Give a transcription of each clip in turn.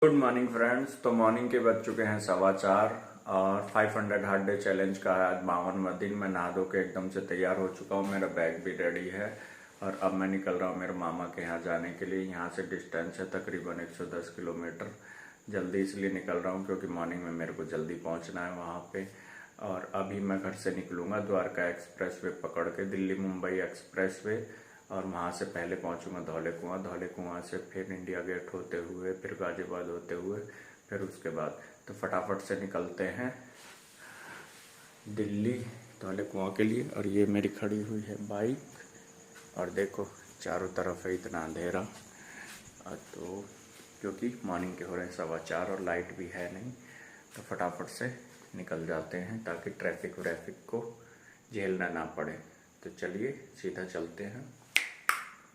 Good morning friends. तो morning के बज चुके हैं 4:15 और 500 हार्ड डे चैलेंज का आज 52वां दिन। मैं नहा धो के एकदम से तैयार हो चुका हूँ, मेरा बैग भी रेडी है और अब मैं निकल रहा हूँ मेरे मामा के यहाँ जाने के लिए। यहाँ से डिस्टेंस है तकरीबन 110 किलोमीटर। जल्दी इसलिए निकल रहा हूँ क्योंकि मॉर्निंग में मेरे को जल्दी पहुँचना है वहाँ पे। और अभी मैं घर से निकलूँगा द्वारका एक्सप्रेस वे पकड़ के, दिल्ली मुंबई एक्सप्रेस वे, और वहाँ से पहले पहुँचूँगा धौले कुआं से फिर इंडिया गेट होते हुए, फिर गाजियाबाद होते हुए, फिर उसके बाद तो फटाफट से निकलते हैं दिल्ली धौले कुआं के लिए। और ये मेरी खड़ी हुई है बाइक और देखो चारों तरफ है इतना अंधेरा, तो क्योंकि मॉर्निंग के हो रहे हैं 4:15 और लाइट भी है नहीं, तो फटाफट से निकल जाते हैं ताकि ट्रैफिक व्रैफिक को झेलना ना पड़े। तो चलिए सीधा चलते हैं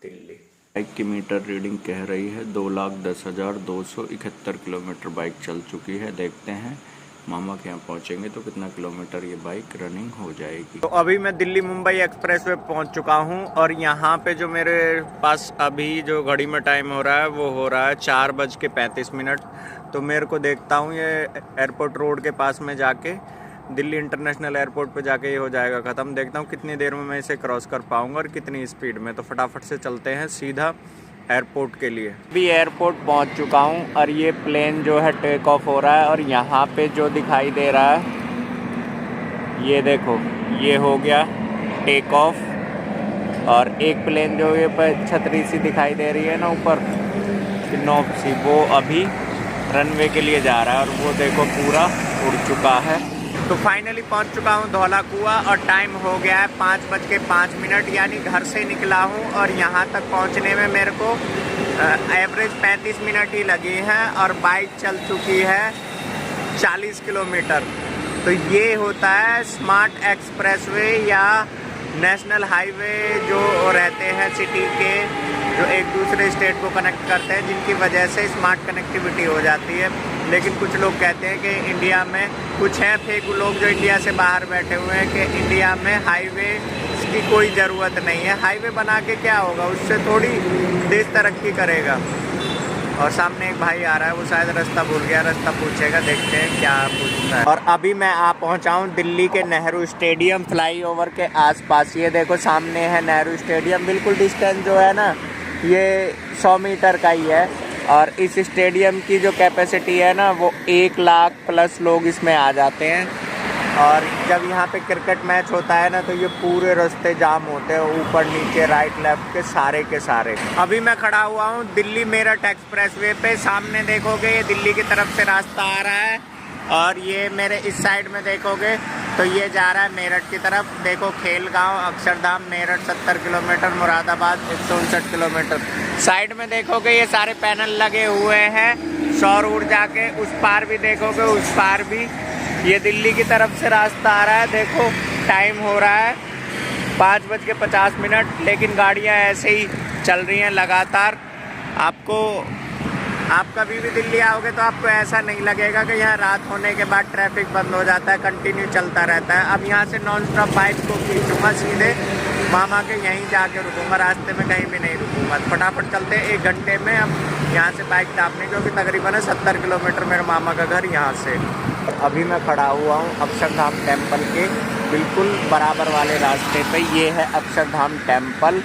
दिल्ली। बाइक की मीटर रीडिंग कह रही है 2,10,271 किलोमीटर बाइक चल चुकी है। देखते हैं मामा के यहाँ पहुँचेंगे तो कितना किलोमीटर ये बाइक रनिंग हो जाएगी। तो अभी मैं दिल्ली मुंबई एक्सप्रेस वे पहुँच चुका हूँ और यहाँ पे जो मेरे पास अभी जो घड़ी में टाइम हो रहा है वो हो रहा है 4:35। तो मेरे को देखता हूँ ये एयरपोर्ट रोड के पास में जाके, दिल्ली इंटरनेशनल एयरपोर्ट पे जाके ये हो जाएगा ख़त्म। देखता हूँ कितनी देर में मैं इसे क्रॉस कर पाऊँगा और कितनी स्पीड में। तो फटाफट से चलते हैं सीधा एयरपोर्ट के लिए। अभी एयरपोर्ट पहुँच चुका हूँ और ये प्लेन जो है टेक ऑफ हो रहा है और यहाँ पे जो दिखाई दे रहा है ये देखो, ये हो गया टेक ऑफ। और एक प्लेन जो ये पर छतरी सी दिखाई दे रही है ना ऊपर नॉब सी, वो अभी रनवे के लिए जा रहा है और वो देखो पूरा उड़ चुका है। तो फाइनली पहुंच चुका हूं धौला कुआं और टाइम हो गया है 5:05, यानी घर से निकला हूं और यहां तक पहुंचने में मेरे को एवरेज 35 मिनट ही लगी हैं और बाइक चल चुकी है 40 किलोमीटर। तो ये होता है स्मार्ट एक्सप्रेसवे या नेशनल हाईवे जो रहते हैं सिटी के, जो एक दूसरे स्टेट को कनेक्ट करते हैं, जिनकी वजह से स्मार्ट कनेक्टिविटी हो जाती है। लेकिन कुछ लोग कहते हैं कि इंडिया में कुछ हैं फेक लोग जो इंडिया से बाहर बैठे हुए हैं कि इंडिया में हाईवे की कोई ज़रूरत नहीं है। हाईवे बना के क्या होगा, उससे थोड़ी देश तरक्की करेगा। और सामने एक भाई आ रहा है, वो शायद रास्ता भूल गया, रास्ता पूछेगा, देखते हैं क्या पूछता है। और अभी मैं आ पहुंचा हूं दिल्ली के नेहरू स्टेडियम फ्लाईओवर के आसपास। ये देखो सामने है नेहरू स्टेडियम, बिल्कुल डिस्टेंस जो है ना ये 100 मीटर का ही है। और इस स्टेडियम की जो कैपेसिटी है ना वो 1 लाख प्लस लोग इसमें आ जाते हैं। और जब यहाँ पे क्रिकेट मैच होता है ना तो ये पूरे रास्ते जाम होते हैं, ऊपर नीचे राइट लेफ्ट के सारे। अभी मैं खड़ा हुआ हूँ दिल्ली मेरठ एक्सप्रेसवे पे। सामने देखोगे ये दिल्ली की तरफ से रास्ता आ रहा है और ये मेरे इस साइड में देखोगे तो ये जा रहा है मेरठ की तरफ। देखो Khelgaon, Akshardham, Meerut 70 kilometre, Moradabad 159 kilometre. Side में देखोगे ये सारे पैनल लगे हुए हैं सौर ऊर्जा के। उस पार भी देखोगे, उस पार भी ये दिल्ली की तरफ से रास्ता आ रहा है। देखो टाइम हो रहा है 5:50, लेकिन गाड़ियाँ ऐसे ही चल रही हैं लगातार। आप कभी भी दिल्ली आओगे तो आपको ऐसा नहीं लगेगा कि यहाँ रात होने के बाद ट्रैफिक बंद हो जाता है, कंटिन्यू चलता रहता है। अब यहाँ से नॉन स्टॉप बाइक को खींचूँगा, सीधे मामा के यहीं जाके रुकूँगा, रास्ते में कहीं भी नहीं रुकूँगा। फटाफट चलते हैं 1 घंटे में अब यहाँ से बाइक टापने, क्योंकि तकरीबन 70 किलोमीटर मेरे मामा का घर यहाँ से। अभी मैं खड़ा हुआ हूँ अक्षरधाम टेम्पल के बिल्कुल बराबर वाले रास्ते पे। ये है अक्षरधाम टेम्पल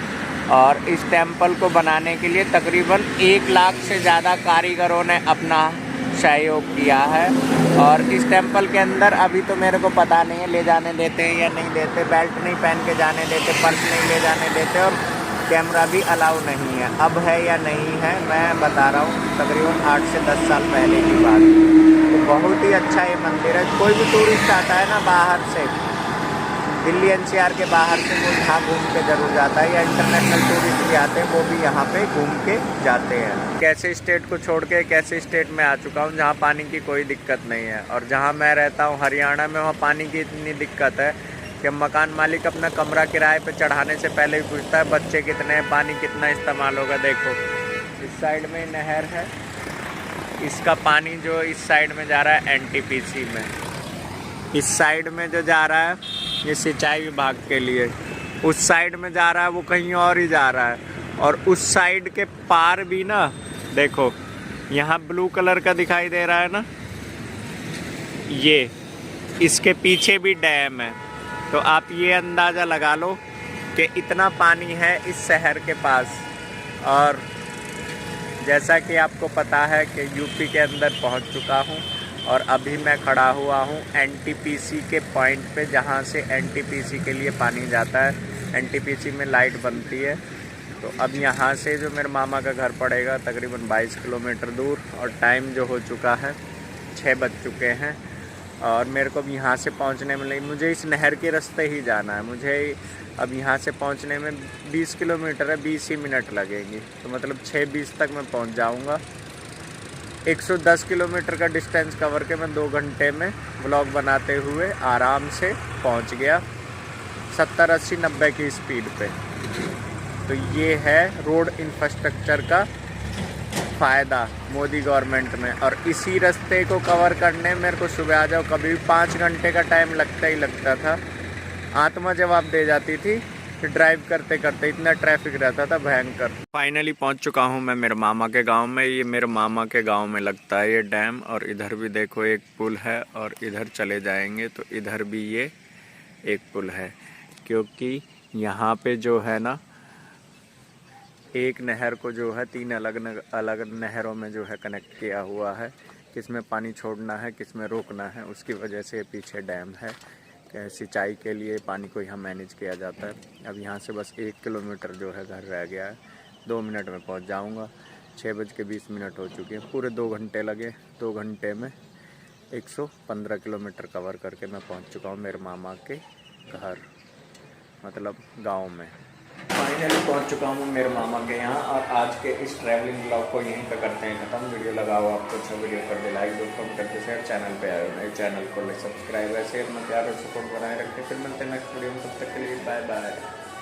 और इस टेम्पल को बनाने के लिए तकरीबन 1 लाख से ज़्यादा कारीगरों ने अपना सहयोग किया है। और इस टेम्पल के अंदर अभी तो मेरे को पता नहीं है ले जाने देते हैं या नहीं देते, बेल्ट नहीं पहन के जाने देते, पर्स नहीं ले जाने देते और कैमरा भी अलाउ नहीं है। अब है या नहीं है मैं बता रहा हूँ, तकरीबन 8 से 10 साल पहले की बात। तो बहुत ही अच्छा ये मंदिर है। कोई भी टूरिस्ट आता है ना बाहर से, दिल्ली NCR के बाहर से, वो यहाँ घूम के जरूर जाता है, या इंटरनेशनल टूरिस्ट भी आते हैं वो भी यहाँ पे घूम के जाते हैं। कैसे स्टेट को छोड़ के कैसे स्टेट में आ चुका हूँ जहाँ पानी की कोई दिक्कत नहीं है। और जहाँ मैं रहता हूँ हरियाणा में, वहाँ पानी की इतनी दिक्कत है कि मकान मालिक अपना कमरा किराए पे चढ़ाने से पहले ही पूछता है बच्चे कितने हैं, पानी कितना इस्तेमाल होगा। देखो इस साइड में नहर है, इसका पानी जो इस साइड में जा रहा है NTPC में, इस साइड में जो जा रहा है ये सिंचाई विभाग के लिए, उस साइड में जा रहा है वो कहीं और ही जा रहा है। और उस साइड के पार भी ना देखो यहाँ ब्लू कलर का दिखाई दे रहा है ना, ये इसके पीछे भी डैम है। तो आप ये अंदाज़ा लगा लो कि इतना पानी है इस शहर के पास। और जैसा कि आपको पता है कि यूपी के अंदर पहुंच चुका हूं और अभी मैं खड़ा हुआ हूं एनटीपीसी के पॉइंट पे, जहां से एनटीपीसी के लिए पानी जाता है। एनटीपीसी में लाइट बनती है। तो अब यहां से जो मेरे मामा का घर पड़ेगा तकरीबन 22 किलोमीटर दूर, और टाइम जो हो चुका है 6 बज चुके हैं। और मेरे को अब यहाँ से पहुँचने में, मुझे इस नहर के रास्ते ही जाना है। मुझे अब यहाँ से पहुँचने में 20 किलोमीटर है, 20 ही मिनट लगेंगी। तो मतलब 6:20 तक मैं पहुँच जाऊँगा। 110 किलोमीटर का डिस्टेंस कवर के मैं 2 घंटे में व्लॉग बनाते हुए आराम से पहुँच गया 70, 80, 90 की स्पीड पे। तो ये है रोड इंफ्रास्ट्रक्चर का फ़ायदा मोदी गवर्नमेंट में। और इसी रास्ते को कवर करने मेरे को सुबह आ जाओ कभी भी 5 घंटे का टाइम लगता ही लगता था। आत्मा जवाब दे जाती थी कि ड्राइव करते करते इतना ट्रैफिक रहता था भयंकर। फाइनली पहुंच चुका हूं मैं मेरे मामा के गांव में। ये मेरे मामा के गांव में लगता है ये डैम। और इधर भी देखो एक पुल है, और इधर चले जाएंगे तो इधर भी ये एक पुल है। क्योंकि यहाँ पे जो है ना, एक नहर को जो है 3 अलग अलग नहरों में जो है कनेक्ट किया हुआ है। किस में पानी छोड़ना है, किस में रोकना है, उसकी वजह से पीछे डैम है। सिंचाई के लिए पानी को यहाँ मैनेज किया जाता है। अब यहाँ से बस 1 किलोमीटर जो है घर रह गया है। 2 मिनट में पहुँच जाऊँगा। 6:20 हो चुके हैं। पूरे 2 घंटे लगे। 2 घंटे में 115 किलोमीटर कवर करके मैं पहुँच चुका हूँ मेरे मामा के घर, मतलब गाँव में। फाइनली पहुंच चुका हूँ मेरे मामा के यहाँ। और आज के इस ट्रैवलिंग ब्लॉग को यहीं पे करते हैं खत्म। वीडियो लगाओ आपको अच्छा, वीडियो कर दे लाइक, दोस्तों करते शेयर। चैनल पे आए हो नए चैनल को सब्सक्राइब, ऐसे अपना प्यार और सपोर्ट बनाए रखें। फिर मिलते हैं नेक्स्ट वीडियो में। तब तक के लिए बाय बाय।